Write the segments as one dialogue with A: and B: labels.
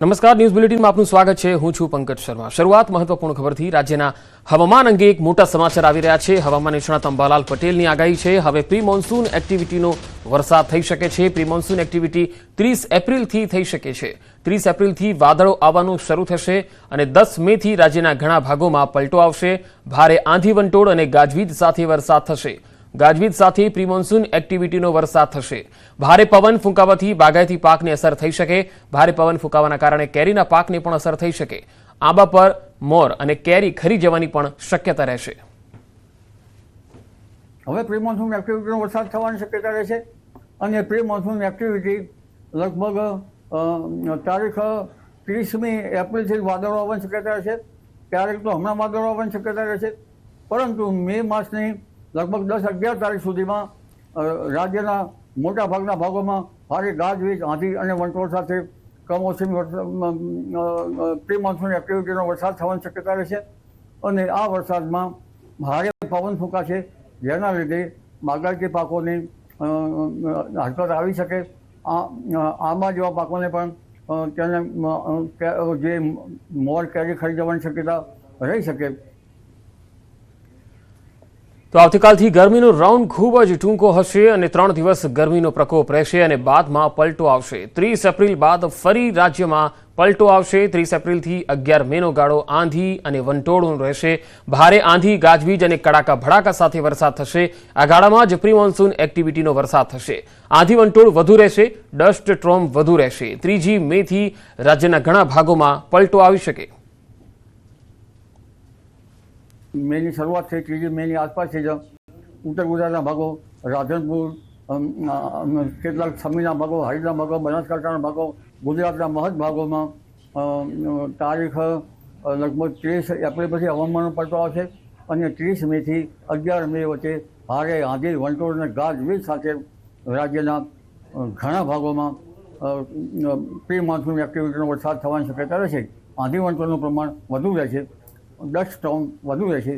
A: નમસ્કાર, ન્યૂઝ બુલેટિનમાં આપનું સ્વાગત છે। હું છું પંકજ શર્મા। શરૂઆત મહત્વપૂર્ણ ખબરથી। રાજ્યના હવામાન અંગે એક મોટા સમાચાર આવી રહ્યા છે। હવામાન નિષ્ણાત અંબાલાલ પટેલની આગાહી છે। હવે પ્રી મોન્સૂન એક્ટિવિટીનો વરસાદ થઈ શકે છે। પ્રી મોન્સૂન એક્ટિવિટી 30 એપ્રિલથી થઈ શકે છે। 30 એપ્રિલથી વાદળો આવવાનું શરૂ થશે અને 10 મેથી રાજ્યના ઘણા ભાગોમાં પલટો આવશે। ભારે આંધી વંટોળ અને ગાજવીજ સાથે વરસાદ થશે। ગાજવીજ સાથે પ્રી મોન્સૂન એક્ટિવિટીનો વરસાદ થશે। ભારે પવન ફૂંકાવાથી બાગાયતી પાકને અસર થઈ શકે। ભારે પવન ફૂંકાવાના કારણે કેરીના પાકને પણ અસર થઈ શકે। આંબા પર મોર અને કેરી ખરી જવાની પણ શક્યતા રહેશે।
B: હવે પ્રી મોન્સૂન એક્ટિવિટીનો વરસાદ થવાની શક્યતા રહેશે અને પ્રી મોન્સૂન એક્ટિવિટી લગભગ તારીખ 30મી એપ્રિલથી વાદળો આવવાની શક્યતા રહેશે। ક્યારેક તો હમણાં વાદળો આવવાની શક્યતા રહેશે, પરંતુ મે માસની લગભગ 10-11 તારીખ સુધીમાં રાજ્યના મોટા ભાગના ભાગોમાં ભારે ગાજવીજ, આંધી અને વંટોળ સાથે કમોસમી પ્રી મોન્સૂન એક્ટિવિટીનો વરસાદ થવાની શક્યતા રહેશે અને આ વરસાદમાં ભારે પવન ફૂંકાશે, જેના લીધે બાગાયતી પાકોની હરકત આવી શકે। આંબા જેવા પાકોને પણ તેને જે મોર કેરી ખરી જવાની શક્યતા રહી શકે।
A: તો આવતીકાલથી ગરમીનો રાઉન્ડ ખૂબ જ ટૂંકો હશે અને 3 દિવસ ગરમીનો પ્રકોપ રહેશે અને બાદમાં પલટો આવશે। 30 એપ્રિલ બાદ ફરી રાજ્યમાં પલટો આવશે। 30 એપ્રિલથી 11 મેનો ગાળો આંધી અને વંટોળનો રહેશે। ભારે આંધી, ગાજવીજ અને કડાકા ભડાકા સાથે વરસાદ થશે। આ ગાળામાં જ પ્રી મોન્સૂન એક્ટિવિટીનો વરસાદ થશે। આંધી વંટોળ વધુ રહેશે, ડસ્ટ સ્ટોર્મ વધુ રહેશે। 3 મેથી રાજ્યના ઘણા ભાગોમાં પલટો આવી શકે।
B: મેની શરૂઆત થઈ 3 મેની આસપાસથી જ ઉત્તર ગુજરાતના ભાગો, રાધનપુર, કેટલાક સમીના ભાગો, હારીના ભાગો, બનાસકાંઠાના ભાગો, ગુજરાતના મહદ ભાગોમાં તારીખ લગભગ 30 એપ્રિલ પછી હવામાનનો પલટો આવશે અને 30 મેથી 11 મે વચ્ચે ભારે આંધી, વંટોળ અને ગાજવીજ સાથે રાજ્યના ઘણા ભાગોમાં પ્રી મોન્સૂન એક્ટિવિટીનો વરસાદ થવાની શક્યતા રહેશે। આંધી વંટોળનું પ્રમાણ વધુ રહેશે, ડસ્ટ સ્ટોર્મ વધુ રહેશે।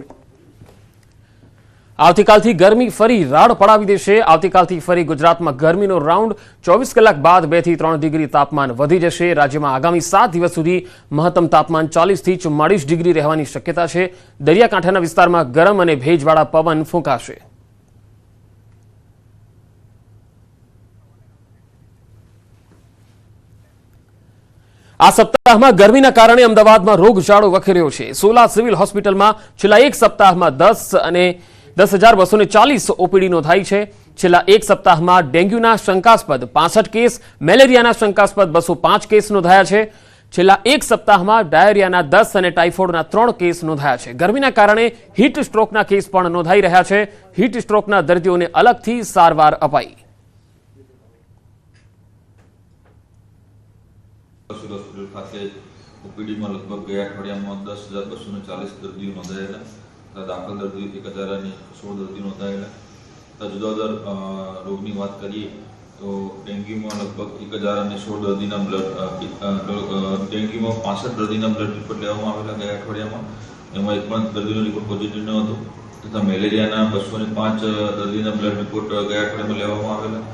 A: આવતીકાલથી ગરમી ફરી રાડ પડાવી દેશે। આવતીકાલથી ફરી ગુજરાતમાં ગરમીનો રાઉન્ડ 24 કલાક બાદ 2 થી 3 ડિગ્રી તાપમાન વધી જશે। રાજ્યમાં આગામી 7 દિવસ સુધી મહત્તમ તાપમાન 40 થી 44 ડિગ્રી રહેવાની શક્યતા છે। દરિયાકાંઠાના વિસ્તારમાં ગરમ અને ભેજવાળા પવન ફૂંકાશે। આ સપ્તાહમાં ગરમીના કારણે અમદાવાદમાં રોગચાળો વખેર્યો છે। સોલા સિવિલ હોસ્પિટલમાં છેલ્લા એક સપ્તાહમાં 10 અને 10,240 ઓપીડી નોંધાઈ છે। છેલ્લા એક સપ્તાહમાં ડેન્ગ્યુના શંકાસ્પદ 65 કેસ, મેલેરિયાના શંકાસ્પદ 205 કેસ નોંધાયા છે। છેલ્લા એક સપ્તાહમાં ડાયરિયાના 10 અને ટાઇફોઇડના 3 કેસ નોંધાયા છે। ગરમીના કારણે હીટ સ્ટ્રોકના કેસ પણ નોંધાઈ રહ્યા છે। હીટ સ્ટ્રોકના દર્દીઓને અલગથી સારવાર અપાઈ।
C: હોસ્પિટલ ખાતે ઓપીડીમાં લગભગ ગયા અઠવાડિયામાં 10,240 દર્દીઓ નોંધાયેલા। દાખલ દર્દીઓ 1,016 દર્દીઓ નોંધાયેલા। જુદા જુદા રોગની વાત કરીએ તો ડેન્ગ્યુમાં લગભગ 1,016 દર્દીના ડેન્ગ્યુમાં 65 દર્દીના બ્લડ રિપોર્ટ લેવામાં આવેલા ગયા અઠવાડિયામાં, એમાં એક પણ દર્દીનો રિપોર્ટ પોઝિટિવ ન હતો। તથા મેલેરિયાના 205 દર્દીના બ્લડ રિપોર્ટ ગયા અઠવાડિયામાં લેવામાં આવેલા।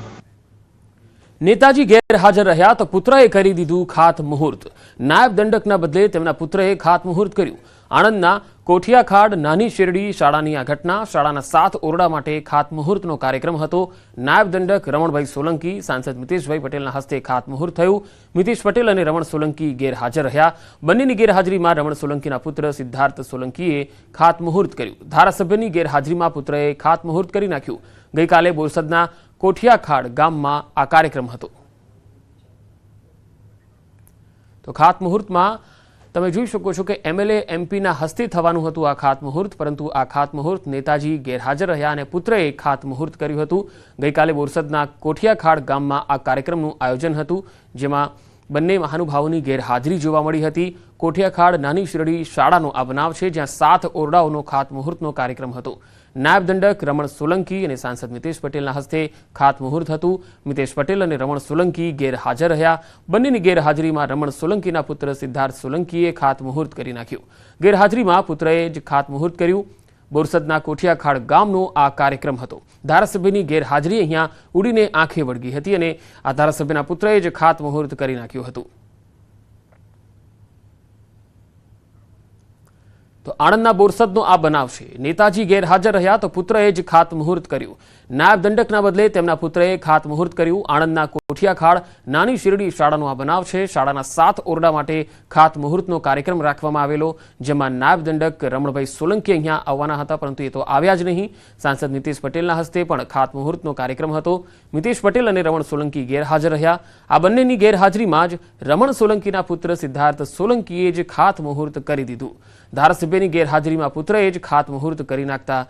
A: નેતાજી ગેરહાજર રહ્યા તો પુત્રએ કરી દીધું ખાતમુહૂર્ત। નાયબ દંડકના બદલે તેમના પુત્રએ ખાતમુહૂર્ત કર્યું। આણંદના કોઠિયાખાડ નાની શેરડી શાળાની આ ઘટના। શાળાના 7 ઓરડા માટે ખાતમુહૂર્તનો કાર્યક્રમ હતો। નાયબ દંડક રમણભાઈ સોલંકી, સાંસદ મિતેશભાઈ પટેલના હસ્તે ખાતમુહૂર્ત થયું। મિતેશ પટેલ અને રમણ સોલંકી ગેરહાજર રહ્યા। બંનેની ગેરહાજરીમાં રમણ સોલંકીના પુત્ર સિદ્ધાર્થ સોલંકીએ ખાતમુહૂર્ત કર્યું। ધારાસભ્યની ગેરહાજરીમાં પુત્રએ ખાતમુહૂર્ત કરી નાખ્યું। ગઈકાલે બોરસદના કોઠિયાખાડ ગામમાં આ કાર્યક્રમ હતો। તો ખાતમુહૂર્તમાં તમે જોઈ શકો છો કે એમએલએ એમપીના હસ્તે થવાનું હતું આ ખાતમુહૂર્ત, પરંતુ આ ખાતમુહૂર્ત નેતાજી ગેરહાજર રહ્યા અને પુત્રએ ખાતમુહૂર્ત કર્યું હતું। ગઈકાલે બોરસદના કોઠિયાખાડ ગામમાં આ કાર્યક્રમનું આયોજન હતું, જેમાં બંને મહાનુભાવોની ગેરહાજરી જોવા મળી હતી। કોઠિયાખાડ નાની શેરડી શાળાનો આ બનાવ છે, જ્યાં 7 ઓરડાઓનો ખાતમુહૂર્તનો કાર્યક્રમ હતો। નાયબ દંડક રમણ સોલંકી અને સાંસદ મિતેશ પટેલના હસ્તે ખાતમુહૂર્ત હતું। મિતેશ પટેલ અને રમણ સોલંકી ગેરહાજર રહ્યા। બંનેની ગેરહાજરીમાં રમણ સોલંકીના પુત્ર સિદ્ધાર્થ સોલંકીએ ખાતમુહૂર્ત કરી નાખ્યું। ગેરહાજરીમાં પુત્રએ જ ખાતમુહૂર્ત કર્યું। બોરસદના કોઠિયાખાડ ગામનો આ કાર્યક્રમ હતો। ધારાસભ્યની ગેરહાજરી અહીંયા ઉડીને આંખે વળગી હતી અને આ ધારાસભ્યના પુત્રએ જ ખાતમુહૂર્ત કરી નાખ્યું હતું। તો આણંદના બોરસદનો આ બનાવ છે. નેતાજી ગેરહાજર રહ્યા તો પુત્રએ જ ખાતમુહૂર્ત કર્યું. નાયબ દંડકના બદલે તેમના પુત્રએ ખાતમુહૂર્ત કર્યું. આણંદના કોઠિયાખાડ નાની શિરડી શાળાનો આ બનાવ છે. શાળાના 7 ઓરડા માટે ખાતમુહૂર્તનો કાર્યક્રમ રાખવામાં આવેલો, જેમાં નાયબ દંડક રમણભાઈ સોલંકી અહીંયા આવવાના હતા, પરંતુ એ તો આવ્યા જ નહીં. સાંસદ મિતેશ પટેલના હસ્તે પણ ખાતમુહૂર્તનો કાર્યક્રમ હતો. મિતેશ પટેલ અને રમણ સોલંકી ગેરહાજર રહ્યા. આ બંનેની ગેરહાજરીમાં જ રમણ સોલંકીના પુત્ર સિદ્ધાર્થ સોલંકીએ જ ખાતમુહૂર્ત કરી દીધું. ધારાસભ્યની ગેરહાજરીમાં પુત્રએ જ ખાતમુહૂર્ત કરી નાખતા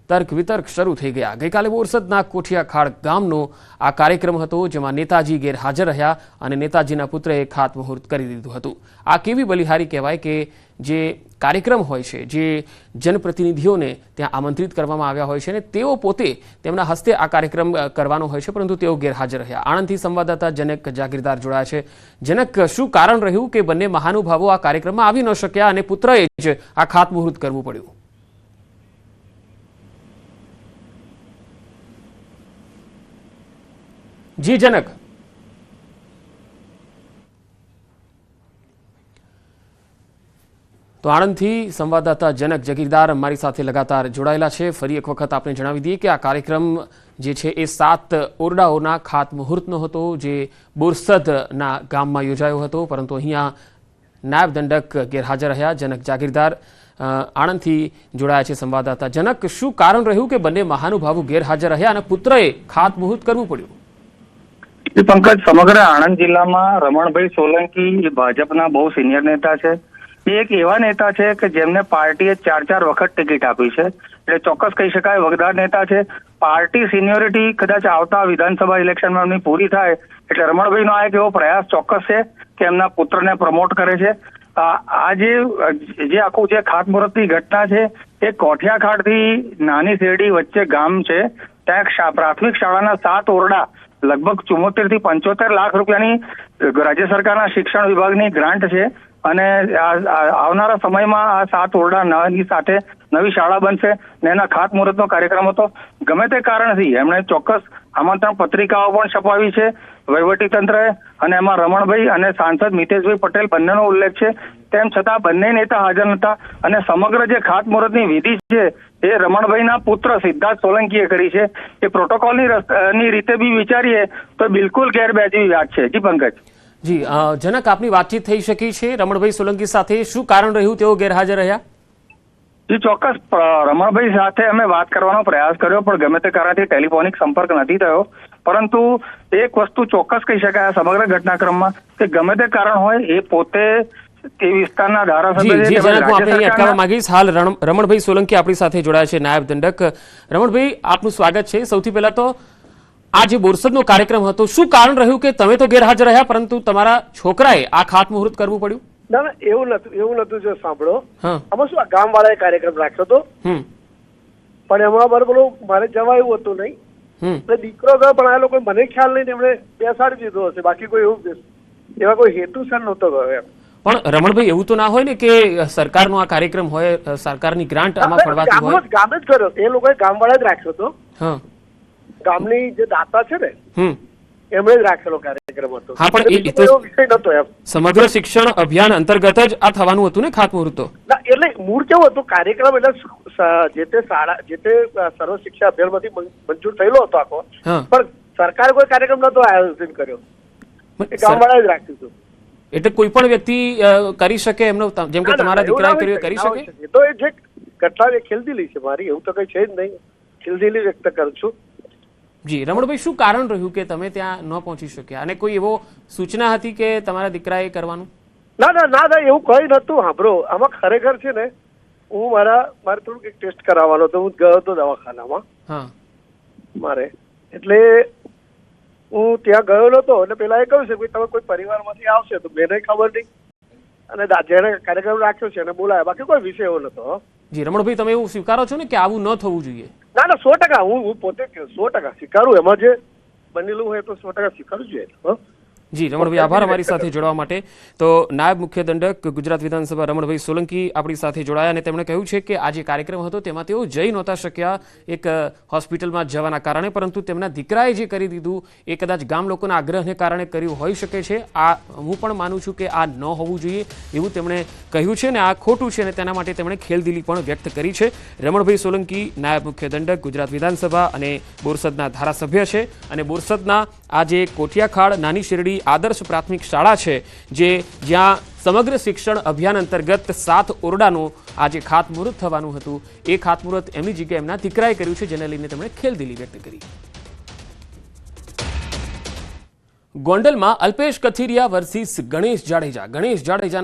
A: તર્ક વિતર્ક શરૂ થઈ ગયા. ગઈકાલે બોરસદના કોઠિયાખાડ ગામનો આ કાર્યક્રમ હતો, જેમાં નેતાજી ગેરહાજર રહ્યા અને નેતાજીના પુત્રએ ખાતમુહૂર્ત કરી દીધું હતું. આ કેવી બલિહારી કહેવાય કે જે કાર્યક્રમ હોય છે, જે જનપ્રતિનિધિઓને ત્યાં આમંત્રિત કરવામાં આવ્યા હોય છે અને તેઓ પોતે તેમના હસ્તે આ કાર્યક્રમ કરવાનો હોય છે, પરંતુ તેઓ ગેરહાજર રહ્યા. આણંદથી સંવાદદાતા જનક જાગીરદાર જોડાયા છે. જનક, શું કારણ રહ્યું કે બંને મહાનુભાવો આ કાર્યક્રમમાં આવી ન શક્યા અને પુત્રએ જ આ ખાતમુહૂર્ત કરવું પડ્યું? જી જનક. તો આણંદથી સંવાદદાતા જનક જાગીરદાર અમારી સાથે લગાતાર જોડાયેલા છે. ફરી એક વખત આપણે જણાવી દઈએ કે આ કાર્યક્રમ જે છે એ 7 ઓરડાઓના ખાતમુહૂર્તનો હતો, જે બોરસદના ગામમાં યોજાયો હતો, પરંતુ અહીંયા નાયબ દંડક ગેરહાજર રહ્યા. જનક જાગીરદાર આણંદથી જોડાયા છે સંવાદદાતા. જનક, શું કારણ રહ્યું કે બંને મહાનુભાવો ગેરહાજર રહ્યા અને પુત્રએ ખાતમુહૂર્ત કરવું પડ્યું?
D: પંકજ, સમગ્ર આણંદ જિલ્લામાં રમણભાઈ સોલંકી ભાજપના બહુ સિનિયર નેતા છે. એ એક એવા નેતા છે કે જેમને પાર્ટીએ 4 વખત ટિકિટ આપી છે, એટલે ચોક્કસ કહી શકાય વગદાર નેતા છે. પાર્ટી સિનિયોરિટી કદાચ આવતા વિધાનસભા ઇલેક્શનમાં એમની પૂરી થાય એટલે રમણભાઈનો આ એક એવો પ્રયાસ ચોક્કસ છે કે એમના પુત્રને પ્રમોટ કરે છે. આ જે આખું જે ખાતમુહૂર્તની ઘટના છે એ કોઠિયાખાડથી નાની શેરડી વચ્ચે ગામ છે. ત્યાં એક પ્રાથમિક શાળાના 7 ઓરડા લગભગ 74 થી 75 લાખ રૂપિયાની રાજ્ય સરકારના શિક્ષણ વિભાગની ગ્રાન્ટ છે અને આવનારા સમયમાં આ 7 ઓરડાની સાથે નવી શાળા બનશે ને એના ખાતમુહૂર્તનો કાર્યક્રમ હતો. ગમે તે કારણથી એમણે ચોક્કસ આમંત્રણ પત્રિકાઓ પણ છપાવી છે વહીવટીતંત્રએ, અને એમાં રમણભાઈ અને સાંસદ મિતેશભાઈ પટેલ બંનેનો ઉલ્લેખ છે. તેમ છતાં બંને નેતા હાજર નહોતા અને સમગ્ર જે ખાતમુહૂર્તની વિધિ છે એ રમણભાઈના પુત્ર સિદ્ધાર્થ સોલંકીએ કરી છે. એ પ્રોટોકોલની રીતે બી વિચારીએ તો બિલકુલ ગેરવ્યાજબી વાત છે. જી પંકજ.
A: જી જનક, આપની વાતચીત થઈ શકી છે રમણભાઈ સોલંકી સાથે. શું કારણ રહ્યું તેઓ ગેરહાજર રહ્યા?
D: જી ચોક્કસ, રમણભાઈ સાથે અમે વાત કરવાનો પ્રયાસ કર્યો, પણ ગમે તે કારણથી ટેલિફોનિક સંપર્ક નથી થયો. પરંતુ એક વસ્તુ ચોક્કસ કહી શકાય આ સમગ્ર ઘટનાક્રમમાં કે ગમે તે કારણ હોય એ પોતે તે વિસ્તારના ધારાસભ્ય
A: અટકાવવા માંગીશ. હાલ રમણભાઈ સોલંકી આપણી સાથે જોડાયા છે, નાયબ દંડક. રમણભાઈ, આપનું સ્વાગત છે. સૌથી પહેલા તો આ જે બોરસદનો કાર્યક્રમ હતો, શું કારણ રહ્યું કે તમે તો ગેરહાજર રહ્યા પરંતુ તમારા છોકરાએ આ ખાતમુહૂર્ત કરવું પડ્યું?
E: ના ના, એવું નતું. જો સાંભળો, આમાં શું ગામ વાળાએ કાર્યક્રમ રાખ્યો હતો, પણ એમાં બરોબર મારે જવા એવું હતું નહીં. દીકરો ગયો પણ આ લોકો મને ખ્યાલ નહીં, એમણે બેસાડી દીધો હશે, બાકી કોઈ એવું એવા કોઈ હેતુસર નહોતો ગયો એમ.
A: પણ રમણભાઈ, એવું તો ના હોય ને કે સરકારનો આ કાર્યક્રમ હોય, સરકારની ગ્રાન્ટ આમાં ફળવાતી હોય?
E: ગામ જ કર્યો, એ લોકોએ ગામ વાળા જ રાખ્યો હતો. ગામની જે દાતા છે ને એમણે જ રાખેલો કાર્યક્રમ હતો.
A: હા, પણ
E: વિષય નતો એમ.
A: સમગ્ર શિક્ષણ અભિયાન અંતર્ગત જ આ થવાનું હતું ને ખાતમુહૂર્ત?
E: એટલે મૂળ કેવું હતું, કાર્યક્રમ એટલે જે તે શાળા જે તે સર્વ શિક્ષા અભિયાનમાંથી મંજૂર થયેલો હતો આખો, પણ સરકારે કોઈ કાર્યક્રમ નતો આયોજન કર્યો, ગામ વાળા જ રાખ્યું હતું.
A: એટલે કોઈ પણ વ્યક્તિ કરી શકે એમનો, જેમ કે તમારા દીકરાએ કર્યું કરી શકે?
E: તો એ જે ઘટના ખેલદિલી છે મારી, એવું તો કઈ છે જ નહીં. ખેલદિલી વ્યક્ત કરું છું.
A: જી રમણભાઈ, શું કારણ રહ્યું કે તમે ત્યાં ન પહોંચી શક્યા અને કોઈ એવો સૂચના હતી કે તમારા દીકરાએ કરવાનું?
E: ના, એવું કઈ નતું. સાંભળો, આમાં ખરેખર છે ને, હું મારે થોડુંક એક ટેસ્ટ કરાવવાનો હતો. હું ગયો હતો દવાખાનામાં મારે, એટલે હું ત્યાં ગયો નતો. એટલે પેલા એ કહ્યું છે કે તમે કોઈ પરિવારમાંથી આવશે, તો મને ખબર નહીં, અને જેને કાર્યક્રમ રાખ્યો છે એને બોલાયા, બાકી કોઈ વિષય એવો નતો.
A: જી રમણભાઈ, તમે એવું સ્વીકારો છો ને કે આવું ન થવું જોઈએ?
E: ના, 100%. હું પોતે 100% સ્વીકારું. એમાં જે બનેલું હોય તો 100% સ્વીકારવું જોઈએ.
A: જી રમણભાઈ, આભાર અમારી સાથે જોડાવા માટે. તો નાયબ મુખ્ય દંડક ગુજરાત વિધાનસભા રમણભાઈ સોલંકી આપણી સાથે જોડાયા અને તેમણે કહ્યું છે કે આ જે કાર્યક્રમ હતો તેમાં તેઓ જઈ નહોતા શક્યા એક હોસ્પિટલમાં જવાના કારણે, પરંતુ તેમના દીકરાએ જે કરી દીધું એ કદાચ ગામ લોકોના આગ્રહને કારણે કર્યું હોઈ શકે છે. આ હું પણ માનું છું કે આ ન હોવું જોઈએ એવું તેમણે કહ્યું છે અને આ ખોટું છે અને તેના માટે તેમણે ખેલદિલી પણ વ્યક્ત કરી છે. રમણભાઈ સોલંકી નાયબ મુખ્ય દંડક ગુજરાત વિધાનસભા અને બોરસદના ધારાસભ્ય છે અને બોરસદના આ જે કોઠિયાખાડ નાની શેરડી આદર્શ પ્રાથમિક શાળા છે જ્યાં સમગ્ર શિક્ષણ અભિયાન અંતર્ગત 7 ઓરડાનું આજે ખાતમુહૂર્ત થવાનું હતું, એ ખાતમુહૂર્ત એમની જગ્યાએ એમના દીકરાએ કર્યું છે, જેને લઈને તેમણે ખેલદિલી વ્યક્ત કરી. ગોંડલમાં અલ્પેશ કથિરિયા વર્સિસ ગણેશ જાડેજાના